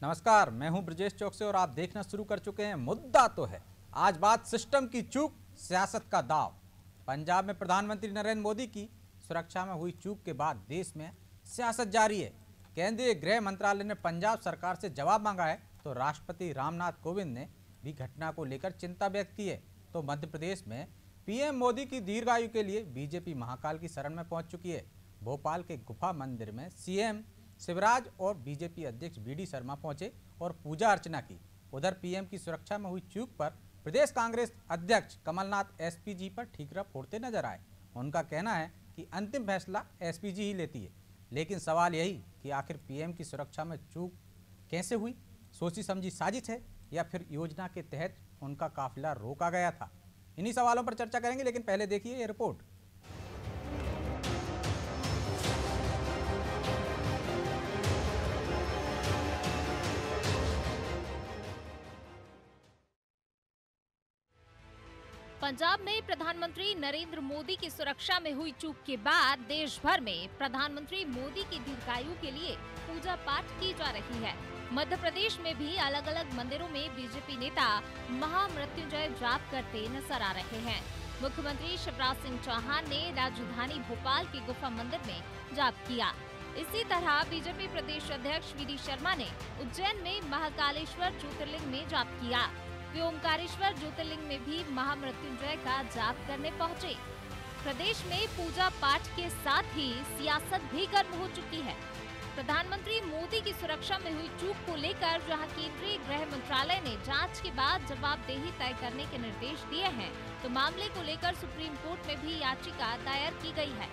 नमस्कार, मैं हूं ब्रजेश चौक से और आप देखना शुरू कर चुके हैं मुद्दा तो है। आज बात सिस्टम की चूक, सियासत का दाव। पंजाब में प्रधानमंत्री नरेंद्र मोदी की सुरक्षा में हुई चूक के बाद देश में सियासत जारी है। केंद्रीय गृह मंत्रालय ने पंजाब सरकार से जवाब मांगा है, तो राष्ट्रपति रामनाथ कोविंद ने भी घटना को लेकर चिंता व्यक्त की है। तो मध्य प्रदेश में पीएम मोदी की दीर्घायु के लिए बीजेपी महाकाल की शरण में पहुंच चुकी है। भोपाल के गुफा मंदिर में सीएम शिवराज और बीजेपी अध्यक्ष बीडी शर्मा पहुंचे और पूजा अर्चना की। उधर पीएम की सुरक्षा में हुई चूक पर प्रदेश कांग्रेस अध्यक्ष कमलनाथ एसपीजी पर ठीकरा फोड़ते नजर आए। उनका कहना है कि अंतिम फैसला एसपीजी ही लेती है, लेकिन सवाल यही कि आखिर पीएम की सुरक्षा में चूक कैसे हुई? सोची समझी साजिश है या फिर योजना के तहत उनका काफिला रोका गया था? इन्हीं सवालों पर चर्चा करेंगे, लेकिन पहले देखिए ये रिपोर्ट। पंजाब में प्रधानमंत्री नरेंद्र मोदी की सुरक्षा में हुई चूक के बाद देश भर में प्रधानमंत्री मोदी की दीर्घायु के लिए पूजा पाठ की जा रही है। मध्य प्रदेश में भी अलग अलग मंदिरों में बीजेपी नेता महामृत्युंजय जाप करते नजर आ रहे हैं। मुख्यमंत्री शिवराज सिंह चौहान ने राजधानी भोपाल के गुफा मंदिर में जाप किया। इसी तरह बीजेपी प्रदेश अध्यक्ष बीडी शर्मा ने उज्जैन में महाकालेश्वर ज्योतिर्लिंग में जाप किया। वे ओंकारेश्वर ज्योतिर्लिंग में भी महामृत्युंजय का जाप करने पहुंचे। प्रदेश में पूजा पाठ के साथ ही सियासत भी गर्म हो चुकी है। प्रधानमंत्री मोदी की सुरक्षा में हुई चूक को लेकर जहां केंद्रीय गृह मंत्रालय ने जांच के बाद जवाबदेही तय करने के निर्देश दिए हैं, तो मामले को लेकर सुप्रीम कोर्ट में भी याचिका दायर की गई है।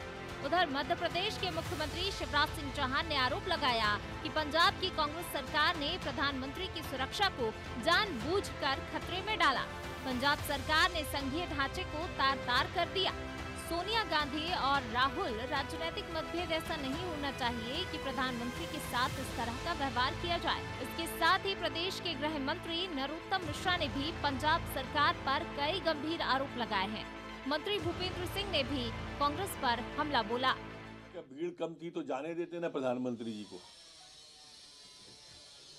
उधर मध्य प्रदेश के मुख्यमंत्री शिवराज सिंह चौहान ने आरोप लगाया कि पंजाब की कांग्रेस सरकार ने प्रधानमंत्री की सुरक्षा को जानबूझकर खतरे में डाला। पंजाब सरकार ने संघीय ढांचे को तार-तार कर दिया। सोनिया गांधी और राहुल, राजनीतिक मतभेद ऐसा नहीं होना चाहिए कि प्रधानमंत्री के साथ इस तरह का व्यवहार किया जाए। इसके साथ ही प्रदेश के गृह मंत्री नरोत्तम मिश्रा ने भी पंजाब सरकार पर कई गंभीर आरोप लगाए हैं। मंत्री भूपेंद्र सिंह ने भी कांग्रेस पर हमला बोला। भीड़ कम थी तो जाने देते ना प्रधानमंत्री जी को,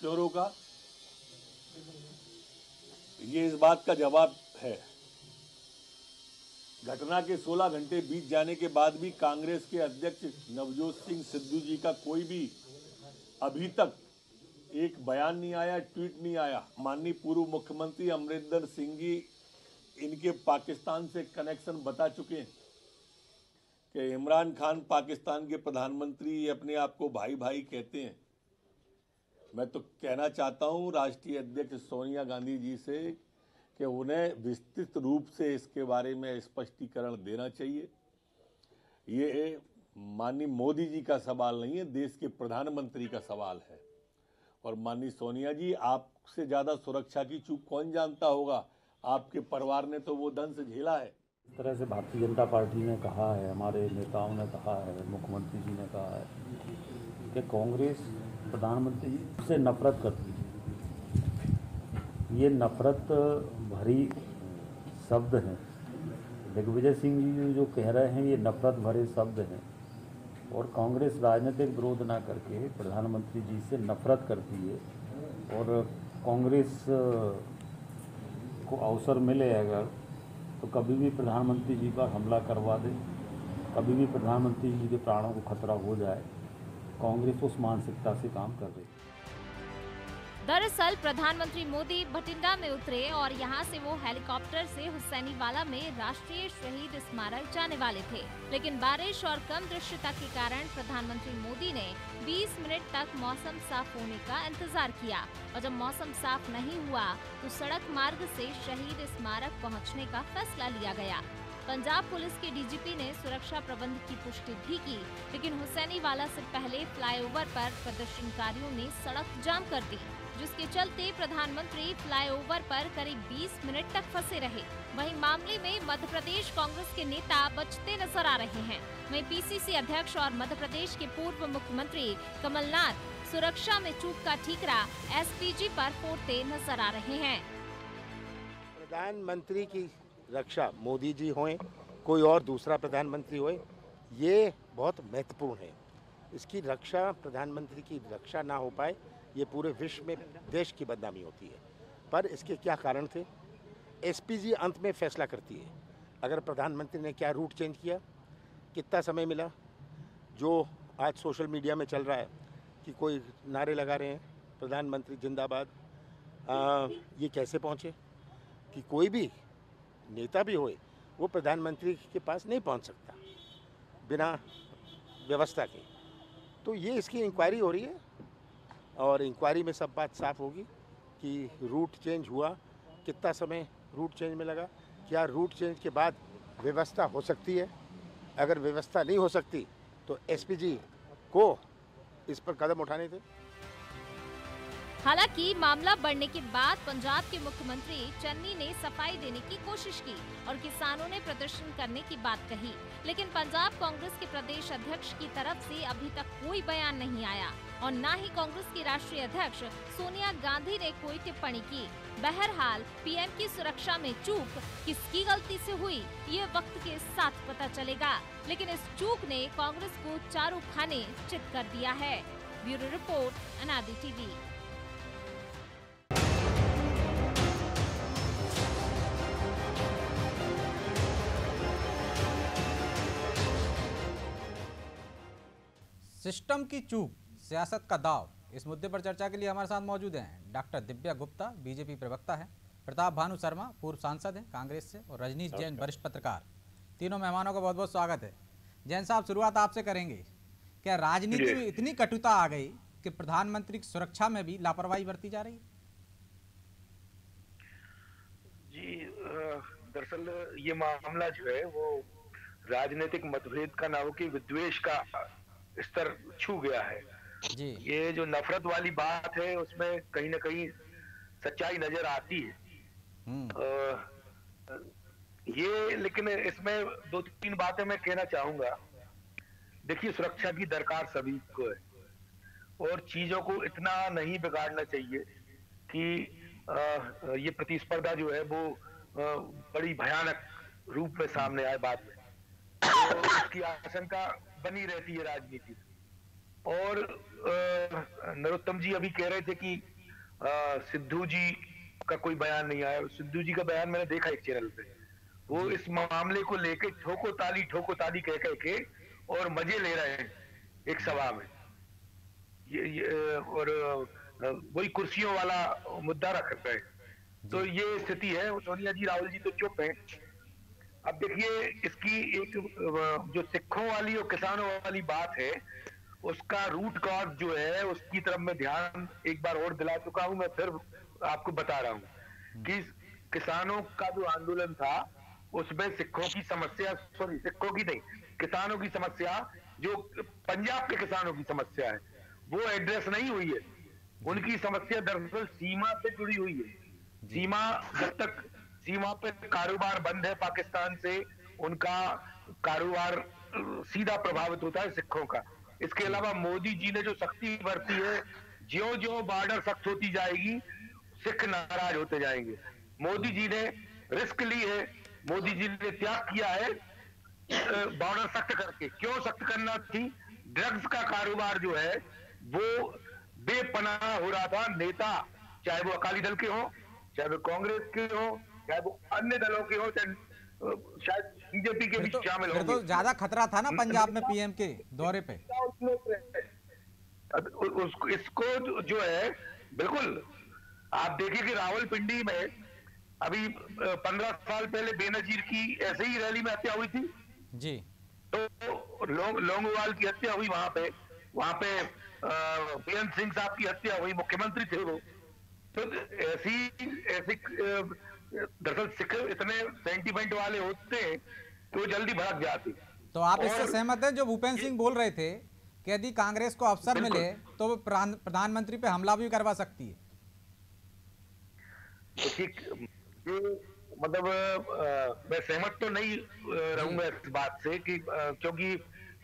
क्यों रोका? ये इस बात का जवाब है। घटना के 16 घंटे बीत जाने के बाद भी कांग्रेस के अध्यक्ष नवजोत सिंह सिद्धू जी का कोई भी अभी तक एक बयान नहीं आया, ट्वीट नहीं आया। माननीय पूर्व मुख्यमंत्री अमरिंदर सिंह जी इनके पाकिस्तान से कनेक्शन बता चुके हैं कि इमरान खान पाकिस्तान के प्रधानमंत्री अपने आप को भाई भाई कहते हैं। मैं तो कहना चाहता हूं राष्ट्रीय अध्यक्ष सोनिया गांधी जी से कि उन्हें विस्तृत रूप से इसके बारे में स्पष्टीकरण देना चाहिए। ये माननीय मोदी जी का सवाल नहीं है, देश के प्रधानमंत्री का सवाल है। और माननीय सोनिया जी, आपसे ज्यादा सुरक्षा की चूक कौन जानता होगा? आपके परिवार ने तो वो दंश झेला है। इस तरह से भारतीय जनता पार्टी ने कहा है, हमारे नेताओं ने कहा है, मुख्यमंत्री जी ने कहा है कि कांग्रेस प्रधानमंत्री जी से नफरत करती है। ये नफरत भरी शब्द हैं। दिग्विजय सिंह जी जो कह रहे हैं ये नफरत भरे शब्द हैं, और कांग्रेस राजनीतिक विरोध ना करके प्रधानमंत्री जी से नफरत करती है। और कांग्रेस को अवसर मिले अगर तो कभी भी प्रधानमंत्री जी पर हमला करवा दे, कभी भी प्रधानमंत्री जी के प्राणों को खतरा हो जाए, कांग्रेस उस मानसिकता से काम कर रही है। दरअसल प्रधानमंत्री मोदी भटिंडा में उतरे और यहां से वो हेलीकॉप्टर से हुसैनीवाला में राष्ट्रीय शहीद स्मारक जाने वाले थे, लेकिन बारिश और कम दृश्यता के कारण प्रधानमंत्री मोदी ने 20 मिनट तक मौसम साफ होने का इंतजार किया, और जब मौसम साफ नहीं हुआ तो सड़क मार्ग से शहीद स्मारक पहुँचने का फैसला लिया गया। पंजाब पुलिस के डीजीपी ने सुरक्षा प्रबंध की पुष्टि भी की, लेकिन हुसैनीवाला से पहले फ्लाईओवर पर प्रदर्शनकारियों ने सड़क जाम कर दी, जिसके चलते प्रधानमंत्री फ्लाईओवर पर करीब 20 मिनट तक फंसे रहे। वहीं मामले में मध्य प्रदेश कांग्रेस के नेता बचते नजर आ रहे हैं। वहीं पीसीसी अध्यक्ष और मध्य प्रदेश के पूर्व मुख्यमंत्री कमलनाथ सुरक्षा में चूक का ठीकरा एसपीजी पर फोड़ते नजर आ रहे हैं। प्रधानमंत्री की रक्षा मोदी जी हों, कोई और दूसरा प्रधानमंत्री होए, ये बहुत महत्वपूर्ण है। इसकी रक्षा, प्रधानमंत्री की रक्षा ना हो पाए, ये पूरे विश्व में देश की बदनामी होती है। पर इसके क्या कारण थे? एसपीजी अंत में फैसला करती है। अगर प्रधानमंत्री ने क्या रूट चेंज किया, कितना समय मिला, जो आज सोशल मीडिया में चल रहा है कि कोई नारे लगा रहे हैं प्रधानमंत्री जिंदाबाद, ये कैसे पहुँचे कि कोई भी नेता भी होए वो प्रधानमंत्री के पास नहीं पहुंच सकता बिना व्यवस्था के। तो ये इसकी इंक्वायरी हो रही है और इंक्वायरी में सब बात साफ होगी कि रूट चेंज हुआ, कितना समय रूट चेंज में लगा, क्या रूट चेंज के बाद व्यवस्था हो सकती है। अगर व्यवस्था नहीं हो सकती तो एसपीजी को इस पर कदम उठाने थे। हालांकि मामला बढ़ने के बाद पंजाब के मुख्यमंत्री चन्नी ने सफाई देने की कोशिश की और किसानों ने प्रदर्शन करने की बात कही, लेकिन पंजाब कांग्रेस के प्रदेश अध्यक्ष की तरफ से अभी तक कोई बयान नहीं आया और न ही कांग्रेस की राष्ट्रीय अध्यक्ष सोनिया गांधी ने कोई टिप्पणी की। बहरहाल पीएम की सुरक्षा में चूक किसकी गलती से हुई, ये वक्त के साथ पता चलेगा, लेकिन इस चूक ने कांग्रेस को चारों खाने चित कर दिया है। ब्यूरो रिपोर्ट, अनादि टीवी। सिस्टम की चूक, सियासत का दाव, इस मुद्दे पर चर्चा के लिए हमारे साथ मौजूद हैं डॉक्टर दिव्या गुप्ता, बीजेपी प्रवक्ता है, प्रताप भानु शर्मा, पूर्व सांसद हैं कांग्रेस से, और रजनीश जैन, वरिष्ठ पत्रकार। तीनों मेहमानों का बहुत बहुत स्वागत है। जैन साहब, शुरुआत आपसे करेंगे। क्या राजनीति में इतनी कटुता आ गई कि प्रधानमंत्री की सुरक्षा में भी लापरवाही बरती जा रही है? जी, दरअसल ये मामला जो है वो राजनीतिक मतभेद का ना हो कि विद्वेष का स्तर छू गया है जी। ये जो नफरत वाली बात है उसमें कहीं ना कहीं सच्चाई नजर आती है। ये लेकिन इसमें दो तीन बातें मैं कहना चाहूंगा। देखिए, सुरक्षा की दरकार सभी को है और चीजों को इतना नहीं बिगाड़ना चाहिए कि ये प्रतिस्पर्धा जो है वो बड़ी भयानक रूप में सामने आए बाद में, तो इसकी आशंका बनी रहती है राजनीति। और नरोत्तम जी अभी कह रहे थे कि सिद्धू जी का कोई बयान नहीं आया। सिद्धू जी का बयान मैंने देखा एक चैनल पे, वो इस मामले को लेके ठोको ताली कह के और मजे ले रहे हैं एक सभा में। ये और वही कुर्सियों वाला मुद्दा रख रहे हैं। तो ये स्थिति है। सोनिया जी, राहुल जी तो चुप हैं। अब देखिए, इसकी एक जो सिखों वाली और किसानों वाली बात है, उसका रूट कॉज जो है उसकी तरफ मैं ध्यान एक बार और दिला चुका हूं। मैं फिर आपको बता रहा हूं कि किसानों का जो आंदोलन था उसमें सिखों की समस्या, सिखों की नहीं, किसानों की समस्या, जो पंजाब के किसानों की समस्या है, वो एड्रेस नहीं हुई है। उनकी समस्या दरअसल सीमा से जुड़ी हुई है। सीमा, जब तक सीमा पे कारोबार बंद है पाकिस्तान से, उनका कारोबार सीधा प्रभावित होता है सिखों का। इसके अलावा मोदी जी ने जो सख्ती बरती है, ज्यों ज्यों बॉर्डर सख्त होती जाएगी सिख नाराज होते जाएंगे। मोदी जी ने रिस्क ली है, मोदी जी ने त्याग किया है बॉर्डर सख्त करके। क्यों सख्त करना थी? ड्रग्स का कारोबार जो है वो बेपनाह हो रहा था। नेता, चाहे वो अकाली दल के हो, चाहे वो कांग्रेस के हो, चाहे वो अन्य दलों के हो, चाहे शायद बीजेपी के भी शामिल हो। तो ज्यादा खतरा था ना पंजाब में पीएम के दौरे पे। इसको जो है, बिल्कुल आप देखिए कि रावलपिंडी में अभी 15 साल पहले बेनजीर की ऐसे ही रैली में हत्या हुई थी जी। तो लोंगोवाल की हत्या हुई वहां पे बीएन सिंह साहब की हत्या हुई, मुख्यमंत्री थे वो। तो ऐसी दरअसल सिख इतने सेंटीमेंट वाले होते हैं तो जल्दी भड़क जाते। तो आप इससे सहमत हैं जो भूपेंद्र सिंह बोल रहे थे कि यदि कांग्रेस को अवसर मिले तो वो प्रधानमंत्री पे हमला भी करवा सकती है? मतलब मैं सहमत तो नहीं रहूंगा इस बात से कि क्योंकि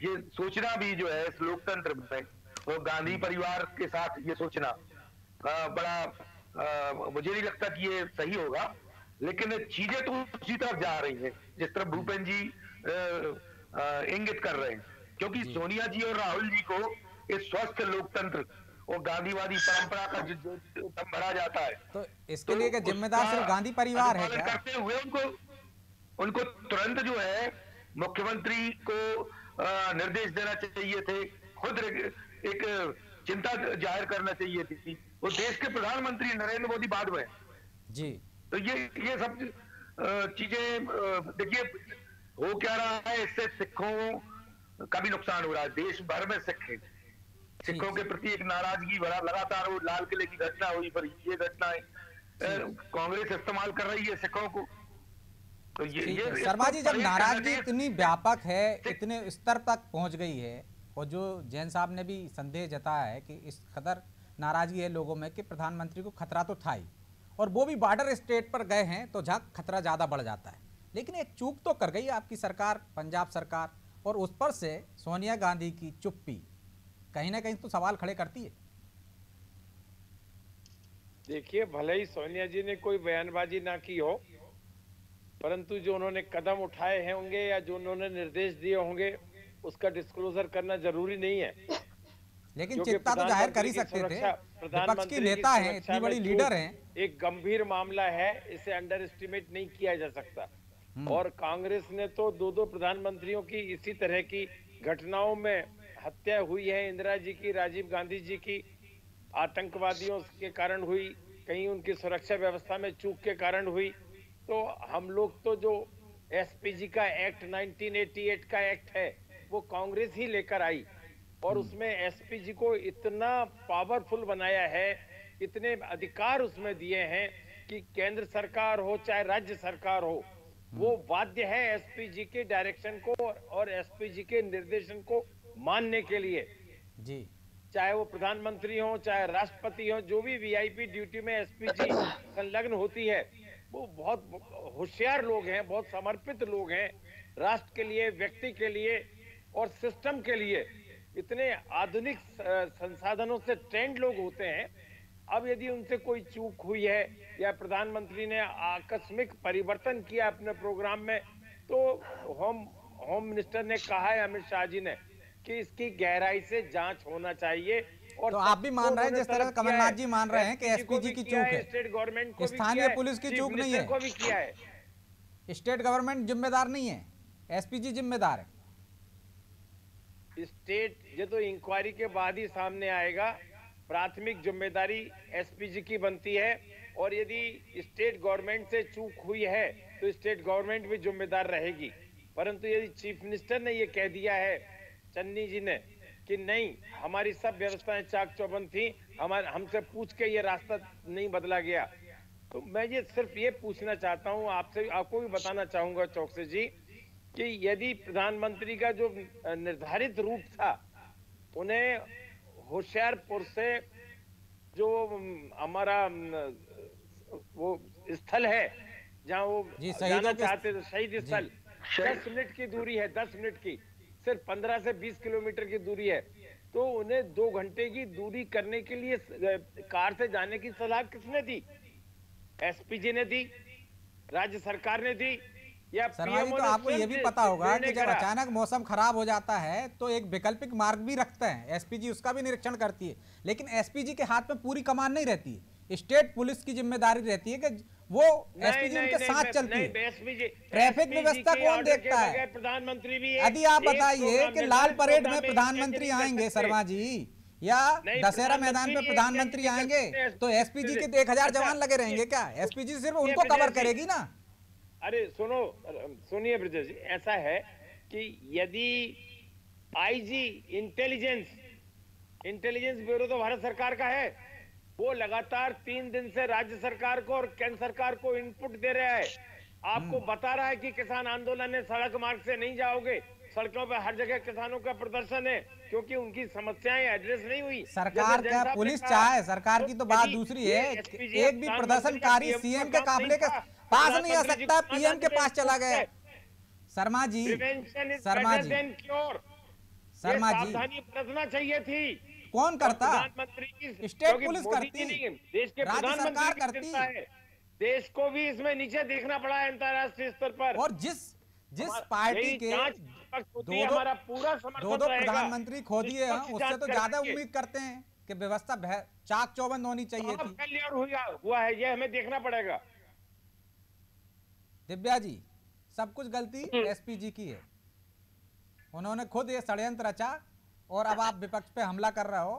ये सोचना भी जो है इस लोकतंत्र में, और गांधी परिवार के साथ ये सोचना बड़ा मुझे नहीं लगता कि ये सही होगा। लेकिन चीजें तो उसी तरफ जा रही हैं जिस तरफ भूपेंद्र जी इंगित कर रहे हैं, क्योंकि सोनिया जी और राहुल जी को इस स्वस्थ लोकतंत्र वो गांधीवादी परंपरा का जो दम भरा जाता है। तो इसके लिए क्या जिम्मेदार सिर्फ गांधी परिवार है क्या? करते हुए उनको तुरंत जो है मुख्यमंत्री को निर्देश देना चाहिए थे, खुद एक चिंता जाहिर करना चाहिए थी। वो देश के प्रधानमंत्री नरेंद्र मोदी बाद में जी। तो ये सब चीजें देखिए हो क्या रहा है, इससे सिखों का भी नुकसान हो रहा है। देश भर में सिखों के प्रति एक नाराजगी भरा लगातार, वो लाल किले की घटना हुई, पर ये घटनाएं कांग्रेस इस्तेमाल कर रही है सिखों को। तो ये शर्मा जी, जब नाराजगी इतनी व्यापक है, इतने स्तर तक पहुंच गई है, और जो जैन साहब ने भी संदेह जताया है कि इस कदर नाराजगी है लोगों में कि प्रधानमंत्री को खतरा तो था ही, और वो भी बॉर्डर स्टेट पर गए हैं तो जहाँ खतरा ज़्यादा बढ़ जाता है। लेकिन एक चूक तो कर गई आपकी सरकार, पंजाब सरकार, और उस पर से सोनिया गांधी की चुप्पी कहीं ना कहीं तो सवाल खड़े करती है। देखिए, भले ही सोनिया जी ने कोई बयानबाजी ना की हो, परंतु जो उन्होंने कदम उठाए हैं होंगे या जो उन्होंने निर्देश दिए होंगे उसका डिस्क्लोजर करना जरूरी नहीं है। लेकिन चिंता तो जाहिर कर ही सकते थे, विपक्ष की नेता हैं, इतनी बड़ी लीडर हैं। एक गंभीर मामला है, इसे अंडर एस्टिमेट नहीं किया जा सकता। और कांग्रेस ने तो दो प्रधानमंत्रियों की इसी तरह की घटनाओं में हत्या हुई है, इंदिरा जी की, राजीव गांधी जी की, आतंकवादियों के कारण हुई, कहीं उनकी सुरक्षा व्यवस्था में चूक के कारण हुई। तो हम लोग तो जो एसपीजी का एक्ट 1988 का एक्ट है वो कांग्रेस ही लेकर आई, और उसमें एसपीजी को इतना पावरफुल बनाया है, इतने अधिकार उसमें दिए हैं कि केंद्र सरकार हो चाहे राज्य सरकार हो, वो बाध्य है एसपीजी के डायरेक्शन को और एसपीजी के निर्देशन को मानने के लिए जी। चाहे वो प्रधानमंत्री हो चाहे राष्ट्रपति हो, जो भी वीआईपी ड्यूटी में एसपीजी संलग्न होती है वो बहुत होशियार लोग हैं, बहुत समर्पित लोग हैं, राष्ट्र के लिए, व्यक्ति के लिए और सिस्टम के लिए इतने आधुनिक संसाधनों से ट्रेंड लोग होते हैं। अब यदि उनसे कोई चूक हुई है या प्रधानमंत्री ने आकस्मिक परिवर्तन किया अपने प्रोग्राम में, तो होम मिनिस्टर ने कहा है, अमित शाह जी ने, कि इसकी गहराई से जांच होना चाहिए। और तो आप भी मान रहे हैं, जिस तरह कमलनाथ जी मान रहे हैं कि एसपीजी की चूक है, स्टेट गवर्नमेंट को, स्थानीय पुलिस की चूक नहीं है, को भी किया है। स्टेट गवर्नमेंट जिम्मेदार नहीं है, एसपीजी जिम्मेदार है। स्टेट ये तो इंक्वायरी के बाद ही सामने आएगा। प्राथमिक जिम्मेदारी एसपीजी की बनती है, और यदि स्टेट गवर्नमेंट से चूक हुई है तो स्टेट गवर्नमेंट भी जिम्मेदार रहेगी। परंतु यदि चीफ मिनिस्टर ने ये कह दिया है, चन्नी जी ने, कि नहीं हमारी सब व्यवस्थाएं चाक चौबंद थी, हमसे पूछ के ये रास्ता नहीं बदला गया, तो मैं ये सिर्फ ये पूछना चाहता हूँ आपसे, आपको भी बताना चाहूंगा चौकसे जी, कि यदि प्रधानमंत्री का जो निर्धारित रूट था, उन्हें होशियारपुर से जो हमारा वो स्थल है जहाँ वो जाना चाहते थे, शहीद स्थल, 10 मिनट की दूरी है, 10 मिनट की, सिर्फ 15 से 20 किलोमीटर की दूरी है, तो उन्हें 2 घंटे की दूरी करने के लिए कार से जाने की सलाह किसने दी? एसपीजी ने दी, राज्य सरकार ने दी, या शर्मा जी, तो आपको ये भी पता होगा कि जब अचानक मौसम खराब हो जाता है तो एक वैकल्पिक मार्ग भी रखते हैं एसपीजी, उसका भी निरीक्षण करती है। लेकिन एसपीजी के हाथ में पूरी कमान नहीं रहती है, स्टेट पुलिस की जिम्मेदारी रहती है कि वो एसपीजी उनके साथ चलती है। ट्रैफिक व्यवस्था कौन देखता है? प्रधानमंत्री भी। यदि आप बताइए कि लाल परेड में प्रधानमंत्री आएंगे शर्मा जी, या दशहरा मैदान पे प्रधानमंत्री आएंगे, तो एसपीजी के 1000 जवान लगे रहेंगे क्या? एसपीजी सिर्फ उनको कवर करेगी ना। अरे सुनिए ब्रजेश जी, ऐसा है कि यदि आईजी इंटेलिजेंस ब्यूरो तो भारत सरकार का है, वो लगातार 3 दिन से राज्य सरकार को और केंद्र सरकार को इनपुट दे रहा है, आपको बता रहा है कि किसान आंदोलन है, सड़क मार्ग से नहीं जाओगे, सड़कों पर हर जगह किसानों का प्रदर्शन है, क्योंकि उनकी समस्याएं एड्रेस नहीं हुई। सरकार क्या पुलिस चाहे, सरकार की तो बात दूसरी है। एक भी प्रदर्शनकारी सीएम के काफिले के पास नहीं आ सकता, पीएम के पास चला गया। शर्मा जी, सावधानी बरतना चाहिए थी। कौन करता? प्रधानमंत्री, स्टेट पुलिस करती, देश के राज्य सरकार करती है। देश को भी इसमें नीचे देखना पड़ा है अंतर्राष्ट्रीय स्तर पर। और जिस पार्टी के दो प्रधानमंत्री खो दिए हैं, उससे तो ज्यादा उम्मीद करते हैं कि व्यवस्था चाक चौबंद होनी चाहिए थी। फेलियर हुआ है, ये हमें देखना पड़ेगा। दिव्या जी, सब कुछ गलती एसपीजी की है, उन्होंने खुद ये षड्यंत्र रचा और अब आप विपक्ष पे हमला कर रहे हो।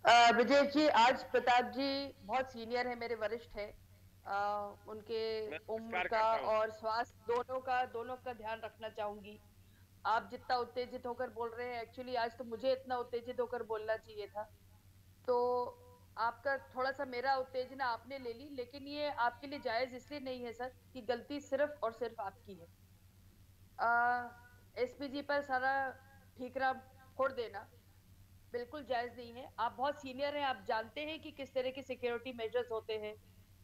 ब्रजेश जी, आज प्रताप जी बहुत सीनियर है, मेरे वरिष्ठ है, उनके उम्र का और स्वास्थ्य दोनों का ध्यान रखना चाहूंगी। आप जितना उत्तेजित होकर बोल रहे हैं, एक्चुअली आज तो मुझे इतना उत्तेजित होकर बोलना चाहिए था, तो आपका थोड़ा सा मेरा उत्तेजना आपने ले ली, लेकिन ये आपके लिए जायज इसलिए नहीं है सर कि गलती सिर्फ और सिर्फ आपकी है। एसपीजी पर सारा ठीकरा फोड़ देना बिल्कुल जायज नहीं है। आप बहुत सीनियर हैं, आप जानते हैं कि किस तरह के सिक्योरिटी मेजर्स होते हैं,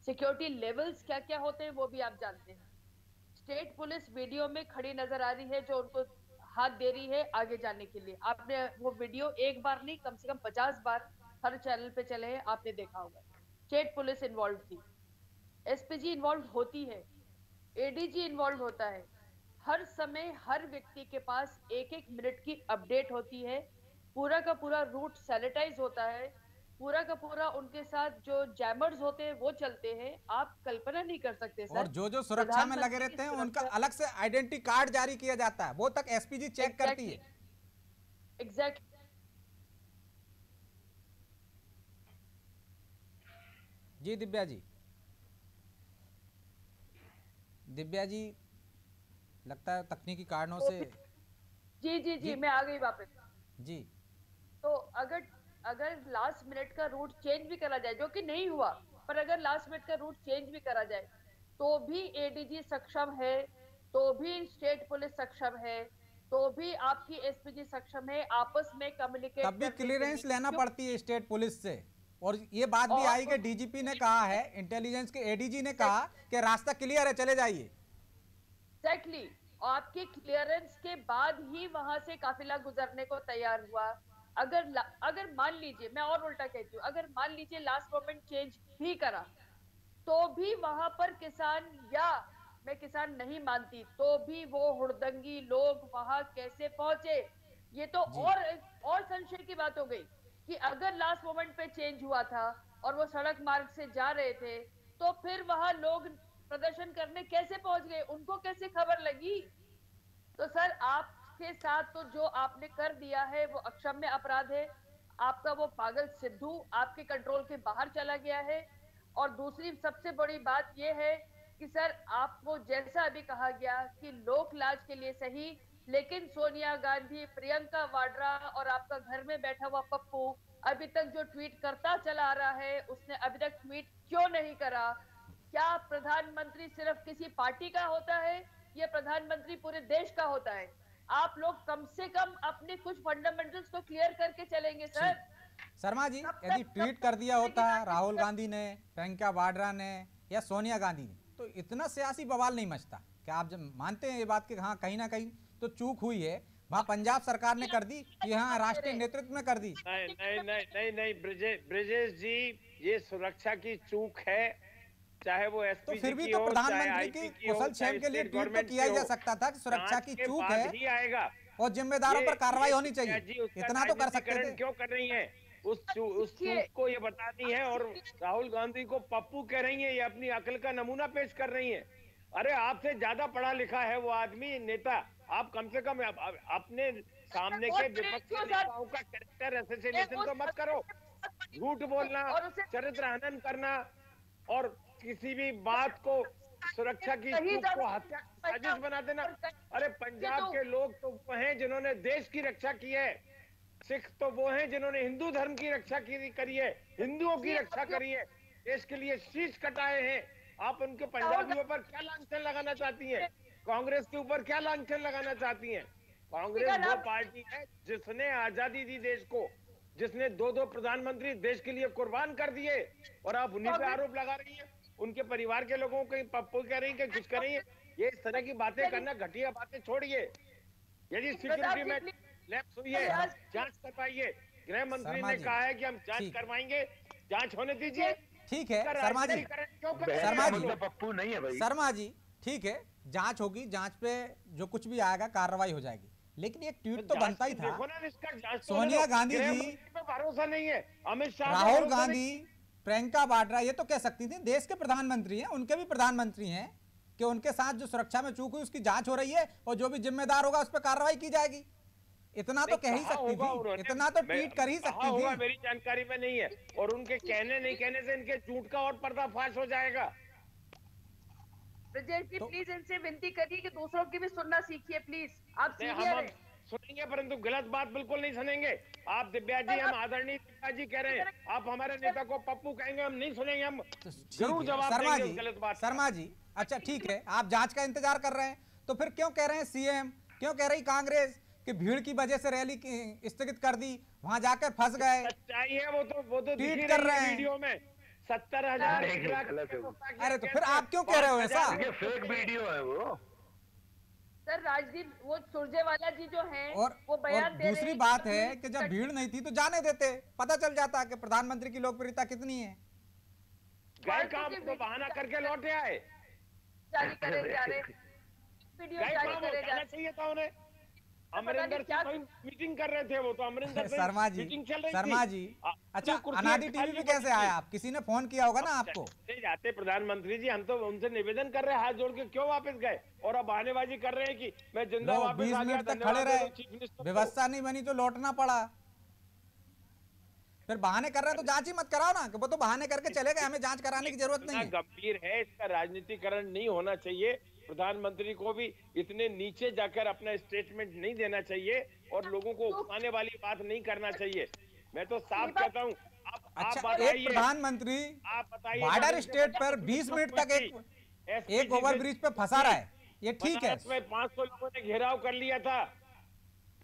सिक्योरिटी लेवल्स क्या क्या होते हैं वो भी आप जानते हैं। स्टेट पुलिस वीडियो में खड़ी नजर आ रही है जो उनको हाथ दे रही है आगे जाने के लिए। आपने वो वीडियो एक बार नहीं, कम से कम 50 बार हर चैनल पे चले हैं, आपने देखा होगा। स्टेट पुलिस इन्वॉल्व थी, एसपीजी इन्वॉल्व होती है, एडीजी इन्वॉल्व होता है। हर समय हर व्यक्ति के पास एक एक मिनट की अपडेट होती है, पूरा का पूरा रूट सैनिटाइज होता है, पूरा का पूरा उनके साथ जो जैमर्स होते हैं वो चलते हैं। आप कल्पना नहीं कर सकते सर। और जो सुरक्षा में लगे रहते हैं उनका अलग से आइडेंटिटी कार्ड जारी किया जाता है, वो तक एसपीजी चेक करती है। एग्जैक्ट जी दिव्या जी, लगता है तकनीकी कारणों से। जी मैं आ गई वापस जी। तो अगर लास्ट मिनट का रूट चेंज भी करा जाए, जो कि नहीं हुआ, पर अगर लास्ट मिनट का रूट चेंज भी करा जाए तो भी एडीजी सक्षम है, तो भी स्टेट पुलिस सक्षम है, तो भी आपकी एसपीजी सक्षम है आपस में कम्युनिकेट। तब भी क्लियरेंस लेना पड़ती है स्टेट पुलिस से। और ये बात भी आई कि डीजीपी ने कहा है, इंटेलिजेंस के एडीजी ने कहा कि रास्ता क्लियर है, चले जाइए। एग्जैक्टली, आपके क्लियरेंस के बाद ही वहां से काफिला गुजरने को तैयार हुआ। अगर मान लीजिए, मैं और उल्टा कहती हूँ, अगर मान लीजिए लास्ट मोमेंट चेंज भी करा तो भी वहां पर किसान, या मैं किसान नहीं मानती, तो भी वो हुड़दंगी लोग वहां कैसे पहुंचे? ये तो और संशय की बात हो गई कि अगर लास्ट मोमेंट पे चेंज हुआ था और वो सड़क मार्ग से जा रहे थे तो फिर वहां लोग प्रदर्शन करने कैसे पहुंच गए, उनको कैसे खबर लगी? तो सर आपके साथ तो जो आपने कर दिया है वो अक्षम्य अपराध है। आपका वो पागल सिद्धू आपके कंट्रोल के बाहर चला गया है। और दूसरी सबसे बड़ी बात ये है कि सर आपको जैसा अभी कहा गया कि लोक लाज के लिए सही, लेकिन सोनिया गांधी, प्रियंका वाड्रा और आपका घर में बैठा हुआ पप्पू अभी तक जो ट्वीट करता चला आ रहा है, उसने अभी तक ट्वीट क्यों नहीं करा? क्या प्रधानमंत्री सिर्फ किसी पार्टी का होता है? ये प्रधानमंत्री पूरे देश का होता है। आप लोग कम से कम अपने कुछ फंडामेंटल्स को क्लियर करके चलेंगे सर। शर्मा जी, यदि ट्वीट कर दिया होता राहुल गांधी ने, प्रियंका वाड्रा ने या सोनिया गांधी ने, तो इतना सियासी बवाल नहीं मचता। क्या आप जब मानते हैं ये बात कि हाँ कहीं ना कहीं तो चूक हुई है? वहाँ पंजाब सरकार ने कर दी, यहाँ राष्ट्रीय नेतृत्व में कर दी। नहीं ब्रजेश जी, ये सुरक्षा की चूक है, चाहे वो एसपी तो फिर भी तो प्रधानमंत्री की कुशल क्षेम के लिए ट्वीट तो किया जा सकता था कि सुरक्षा की चूक है ही आएगा और जिम्मेदारों पर कार्रवाई होनी चाहिए, इतना तो कर सकते थे। क्यों कर रही है? उस चूक को ये बतानी है। और राहुल गांधी को पप्पू कह रही है, ये अपनी अकल का नमूना पेश कर रही है। अरे आपसे ज्यादा पढ़ा लिखा है वो आदमी, नेता। आप कम से कम अपने सामने के विपक्षी नेताओं का कैरेक्टर असैसिनेशन तो मत करो। झूठ बोलना, चरित्र हनन करना और किसी भी बात को, सुरक्षा की चूक को हत्या की साजिश बना देना। अरे पंजाब के लोग तो वो हैं जिन्होंने देश की रक्षा की है, सिख तो वो हैं जिन्होंने हिंदू धर्म की रक्षा करी है, हिंदुओं की रक्षा करी है, देश के लिए शीश कटाए हैं। आप उनके पंजाबियों पर क्या लांछन लगाना चाहती हैं? कांग्रेस के ऊपर क्या लांछन लगाना चाहती हैं? कांग्रेस वो पार्टी है जिसने आजादी दी देश को, जिसने दो प्रधानमंत्री देश के लिए कुर्बान कर दिए, और आप उन्हीं पे आरोप लगा रही हैं। उनके परिवार के लोगों को पप्पू कह रही है कि कुछ कर रही है। ये इस तरह की बातें करना, घटिया बातें छोड़िए। यदि सिक्योरिटी में लैप्स हुई है, जांच करवाइए। गृह मंत्री ने कहा है कि हम जांच करवाएंगे, जांच होने दीजिए। ठीक है शर्मा जी, पप्पू नहीं है भाई। शर्मा जी ठीक है, जांच होगी, जांच पे जो कुछ भी आएगा कार्रवाई हो जाएगी। लेकिन एक ट्वीट तो बनता ही था। देखो ना, इसका जांच तो सोनिया लो। गांधी गृह जी, मंत्री पे भरोसा नहीं है, अमित शाह पे राहुल भरोसा गांधी, प्रियंका वाड्रा ये तो कह सकती थी, देश के प्रधानमंत्री हैं, उनके भी प्रधानमंत्री हैं, कि उनके साथ जो सुरक्षा में चूक हुई उसकी जांच हो रही है और जो भी जिम्मेदार होगा उस पर कार्रवाई की जाएगी। इतना तो कह ही सकती थी, इतना तो ट्वीट कर ही सकती थी। मेरी जानकारी में नहीं है, और उनके कहने नहीं कहने से इनके झूठ का और पर्दाफाश हो जाएगा। ब्रजेश जी प्लीज इनसे विनती करिए कि दूसरों की भी सुनना सीखिए प्लीज। आप हम सीनियर हैं। सुनेंगे, परंतु गलत बात बिल्कुल नहीं सुनेंगे। आप दिव्या जी, हम आदरणीय दिव्या जी कह रहे हैं, आप हमारे नेता को पप्पू कहेंगे, हम नहीं सुनेंगे, हम जरूर जवाब देंगे उस गलत बात। शर्मा जी, अच्छा ठीक है, आप जांच का इंतजार कर रहे हैं, तो फिर क्यों कह रहे हैं सीएम, क्यों कह रही कांग्रेस कि भीड़ की वजह से रैली स्थगित कर दी, वहां जाकर फंस गए? सच्चाई है वो तो ट्वीट कर रहे हैं वीडियो में 70,000। अरे तो फिर आप क्यों कह रहे हो ऐसा? फेक वीडियो है वो सर। राजदीप वो सुरजेवाला जी जो हैं और वो बयान दे दूसरी रहे बात है कि जब भीड़ नहीं थी तो जाने देते, पता चल जाता कि प्रधानमंत्री की लोकप्रियता कितनी है। गए काम तो बहाना करके लौटे आए, जारी करे जा रहे वीडियो गए जारी काम करे जा होना चाहिए था उन्हें। अमरिंदर क्या सिंह मीटिंग कर रहे थे, वो तो अमरिंदर सिंह शर्मा जी, मीटिंग चल रही थी। शर्मा जी, अच्छा अनादि टीवी पे कैसे आया आप? किसी ने फोन किया होगा ना आपको? जाते प्रधानमंत्री जी, हम तो उनसे निवेदन कर रहे हैं हाथ जोड़ के, क्यों वापस गए? और अब बहानेबाजी कर रहे हैं कि मैं जिंदा वापस 20 आ गया, मिनट तक खड़े रहे, व्यवस्था नहीं बनी तो लौटना पड़ा। फिर बहाने कर रहे हैं तो जांच ही मत कराओ ना, कि वो तो बहाने करके चले गए, हमें जांच कराने की जरूरत नहीं है। गंभीर है, इसका राजनीतिकरण नहीं होना चाहिए। प्रधानमंत्री को भी इतने नीचे जाकर अपना स्टेटमेंट नहीं देना चाहिए और लोगों को उकसाने वाली बात नहीं करना चाहिए। मैं तो साफ कहता हूँ। अच्छा, एक प्रधानमंत्री बॉर्डर स्टेट पर 20 मिनट तक एक ओवरब्रिज पे फंसा रहा है, ये ठीक है? 500 लोगों ने घेराव कर लिया था,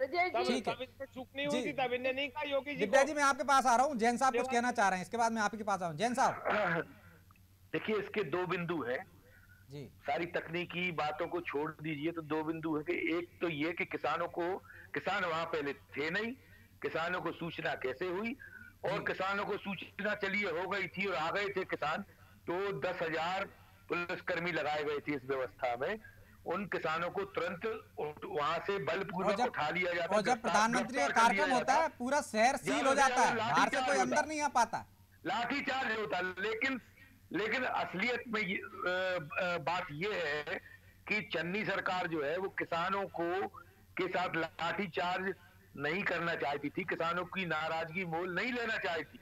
ठीक है, चूक नहीं हुई थी, तब इन्हें नहीं कहा योगी जी। दिव्या जी मैं आपके पास आ रहा हूँ, जैन साहब कुछ कहना चाह रहे हैं, इसके बाद मैं आपके पास आऊँ। जैन साहब देखिए, इसके दो बिंदु हैं जी। सारी तकनीकी बातों को छोड़ दीजिए तो दो बिंदु है कि एक तो ये कि किसान वहां पहले थे नहीं, किसानों को सूचना कैसे हुई, और किसानों को सूचना चलिए हो गई थी और आ गए थे किसान, तो 10,000 पुलिसकर्मी लगाए गए थे इस व्यवस्था में। उन किसानों को तुरंत वहां से बलपूर्वक उठा लिया जाता। और जब प्रधानमंत्री का कार्यक्रम होता है पूरा शहर सील हो जाता है, बाहर से कोई अंदर नहीं आ पाता, लाठीचार्ज होता। लेकिन असलियत में बात यह है कि चन्नी सरकार जो है वो किसानों के साथ लाठीचार्ज नहीं करना चाहती थी, किसानों की नाराजगी मोल नहीं लेना चाहती।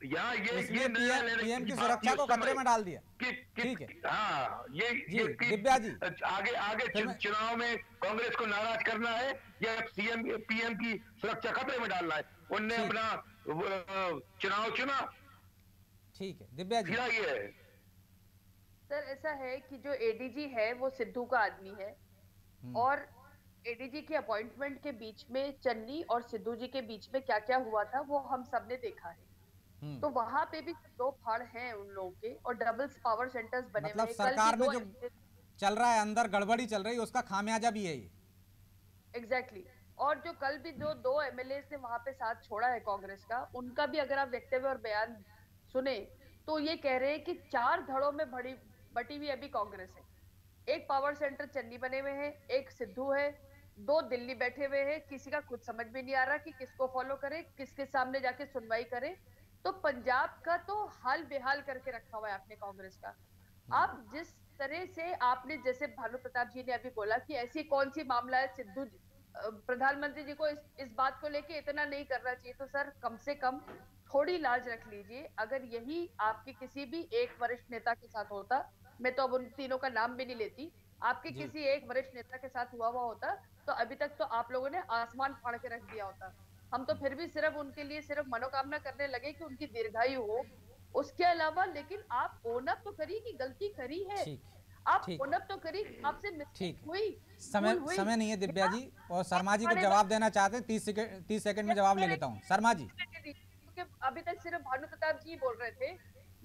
यहाँ ये पीएम की सुरक्षा को खतरे में डाल दिया। ठीक है, हाँ, ये दिव्या जी आगे चुनाव में कांग्रेस को नाराज करना है या पीएम की सुरक्षा खतरे में डालना है, उनने अपना चुनाव चुना। ठीक है, दिव्या जी ये है सर, ऐसा है कि जो एडीजी है वो सिद्धू का आदमी है, और एडीजी के अपॉइंटमेंट के बीच में चन्नी और सिद्धू जी के बीच में क्या क्या हुआ था वो हम सबने देखा है। तो वहां पे भी दो फाड़ हैं उन लोगों के, और डबल्स पावर सेंटर्स बने हुए हैं। सरकार में जो चल रहा है, अंदर गड़बड़ी चल रही है, उसका खामियाजा भी है ये। एग्जैक्टली। और जो कल भी जो 2 एमएलए ने वहां पे साथ छोड़ा है कांग्रेस का, उनका भी अगर आप वक्तव्य और बयान सुने तो ये कह रहे हैं कि 4 धड़ों में बटी हुई अभी कांग्रेस है। एक पावर सेंटर चन्नी बने हुए हैं, एक सिद्धू है, 2 दिल्ली बैठे हुए हैं, किसी का कुछ समझ में नहीं आ रहा कि किसको फॉलो करे, किसके सामने जाके सुनवाई करे। तो पंजाब का तो हाल बेहाल करके रखा हुआ है आपने कांग्रेस का। आप जिस तरह से आपने, जैसे भानु प्रताप जी ने अभी बोला कि ऐसी कौन सी मामला है सिद्धू प्रधानमंत्री जी को इस बात को लेके इतना नहीं करना चाहिए, तो सर कम से कम थोड़ी लाज रख लीजिए। अगर यही आपके किसी भी एक वरिष्ठ नेता के साथ होता, मैं तो अब उन तीनों का नाम भी नहीं लेती, आपके किसी एक वरिष्ठ नेता के साथ हुआ होता तो अभी तक तो आप लोगों ने आसमान फाड़ के रख दिया होता। हम तो फिर भी सिर्फ उनके लिए सिर्फ मनोकामना करने लगे कि उनकी दीर्घायु हो, उसके अलावा। लेकिन आप ओन अप तो करिए कि गलती करी है, आप ओन अप तो करिए आपसे मिस्टेक हुई। समय नहीं है दिव्या जी, और शर्मा जी को जवाब देना चाहते हैं, 30 सेकंड में जवाब ले लेता हूँ। शर्मा जी, क्योंकि अभी तक सिर्फ भानु प्रताप जी बोल रहे थे,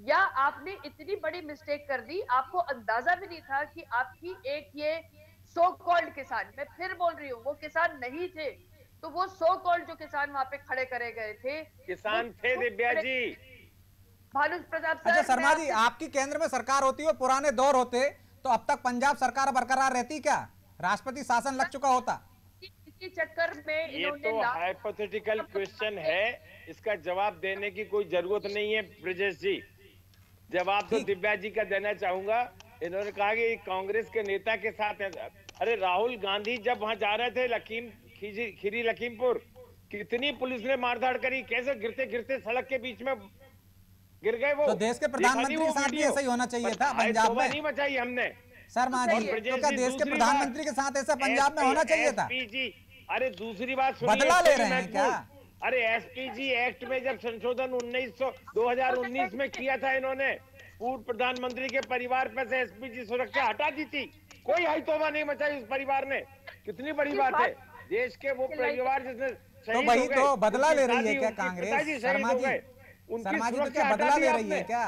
या आपने इतनी बड़ी मिस्टेक कर दी, आपको अंदाजा भी नहीं था कि आपकी एक ये सो कॉल्ड किसान, मैं फिर बोल रही हूँ वो किसान नहीं थे, तो वो सो कॉल्ड जो किसान वहां पे खड़े करे गए थे किसान थे दिव्या जी। भानु प्रताप सर, अच्छा शर्मा जी, आपकी केंद्र में सरकार होती है, पुराने दौर होते तो अब तक पंजाब सरकार बरकरार रहती क्या? राष्ट्रपति शासन लग चुका होता। चक्कर में ये इन्होंने तो हाइपोथेटिकल क्वेश्चन है, इसका जवाब देने की कोई जरूरत नहीं है ब्रजेश जी। जवाब तो दिव्या जी का देना चाहूंगा। इन्होंने कहा कि कांग्रेस के नेता के साथ है। अरे राहुल गांधी जब वहां जा रहे थे खीरी लखीमपुर, कितनी पुलिस ने मारधाड़ करी, कैसे गिरते गिरते सड़क के बीच में गिर गए वो। तो देश के प्रधानमंत्री के साथ भी ऐसा ही होना चाहिए था पंजाब में। नहीं मचाई हमने शर्मा जी, तो क्या देश के प्रधानमंत्री के साथ ऐसा पंजाब में होना चाहिए था? अरे दूसरी बात सुनिए, बदला ले रहे हैं क्या? अरे एसपीजी एक्ट में जब संशोधन 2019 में किया था इन्होंने, पूर्व प्रधानमंत्री के परिवार पर से एसपीजी सुरक्षा हटा दी थी। कोई हाईतौबा नहीं मचाई उस परिवार ने। कितनी बड़ी बात है, देश के वो परिवार जिसने तो वही तो बदला ले रही है क्या कांग्रेस? शर्मा जी, तो क्या बदला ले रही है क्या?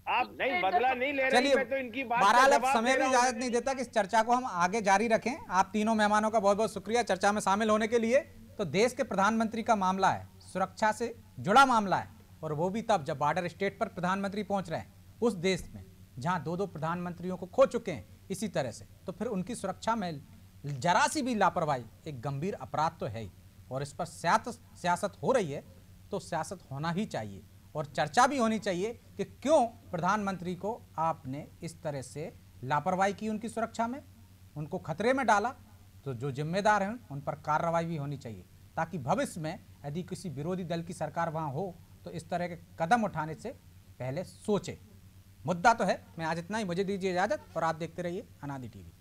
आप नहीं बदला नहीं ले रही। चलिए, तो इनकी बात बहरहाल अब समय भी इजाजत नहीं देता कि इस चर्चा को हम आगे जारी रखें। आप तीनों मेहमानों का बहुत बहुत शुक्रिया चर्चा में शामिल होने के लिए। तो देश के प्रधानमंत्री का मामला है, सुरक्षा से जुड़ा मामला है, और वो भी तब जब बॉर्डर स्टेट पर प्रधानमंत्री पहुंच रहे हैं, उस देश में जहां दो प्रधानमंत्रियों को खो चुके हैं इसी तरह से। तो फिर उनकी सुरक्षा में जरा सी भी लापरवाही एक गंभीर अपराध तो है ही, और इस पर सियासत हो रही है तो सियासत होना ही चाहिए, और चर्चा भी होनी चाहिए कि क्यों प्रधानमंत्री को आपने इस तरह से लापरवाही की, उनकी सुरक्षा में उनको खतरे में डाला। तो जो जिम्मेदार हैं उन पर कार्रवाई भी होनी चाहिए, ताकि भविष्य में यदि किसी विरोधी दल की सरकार वहां हो तो इस तरह के कदम उठाने से पहले सोचे। मुद्दा तो है। मैं आज इतना ही, मुझे दीजिए इजाजत और आप देखते रहिए अनादि टीवी।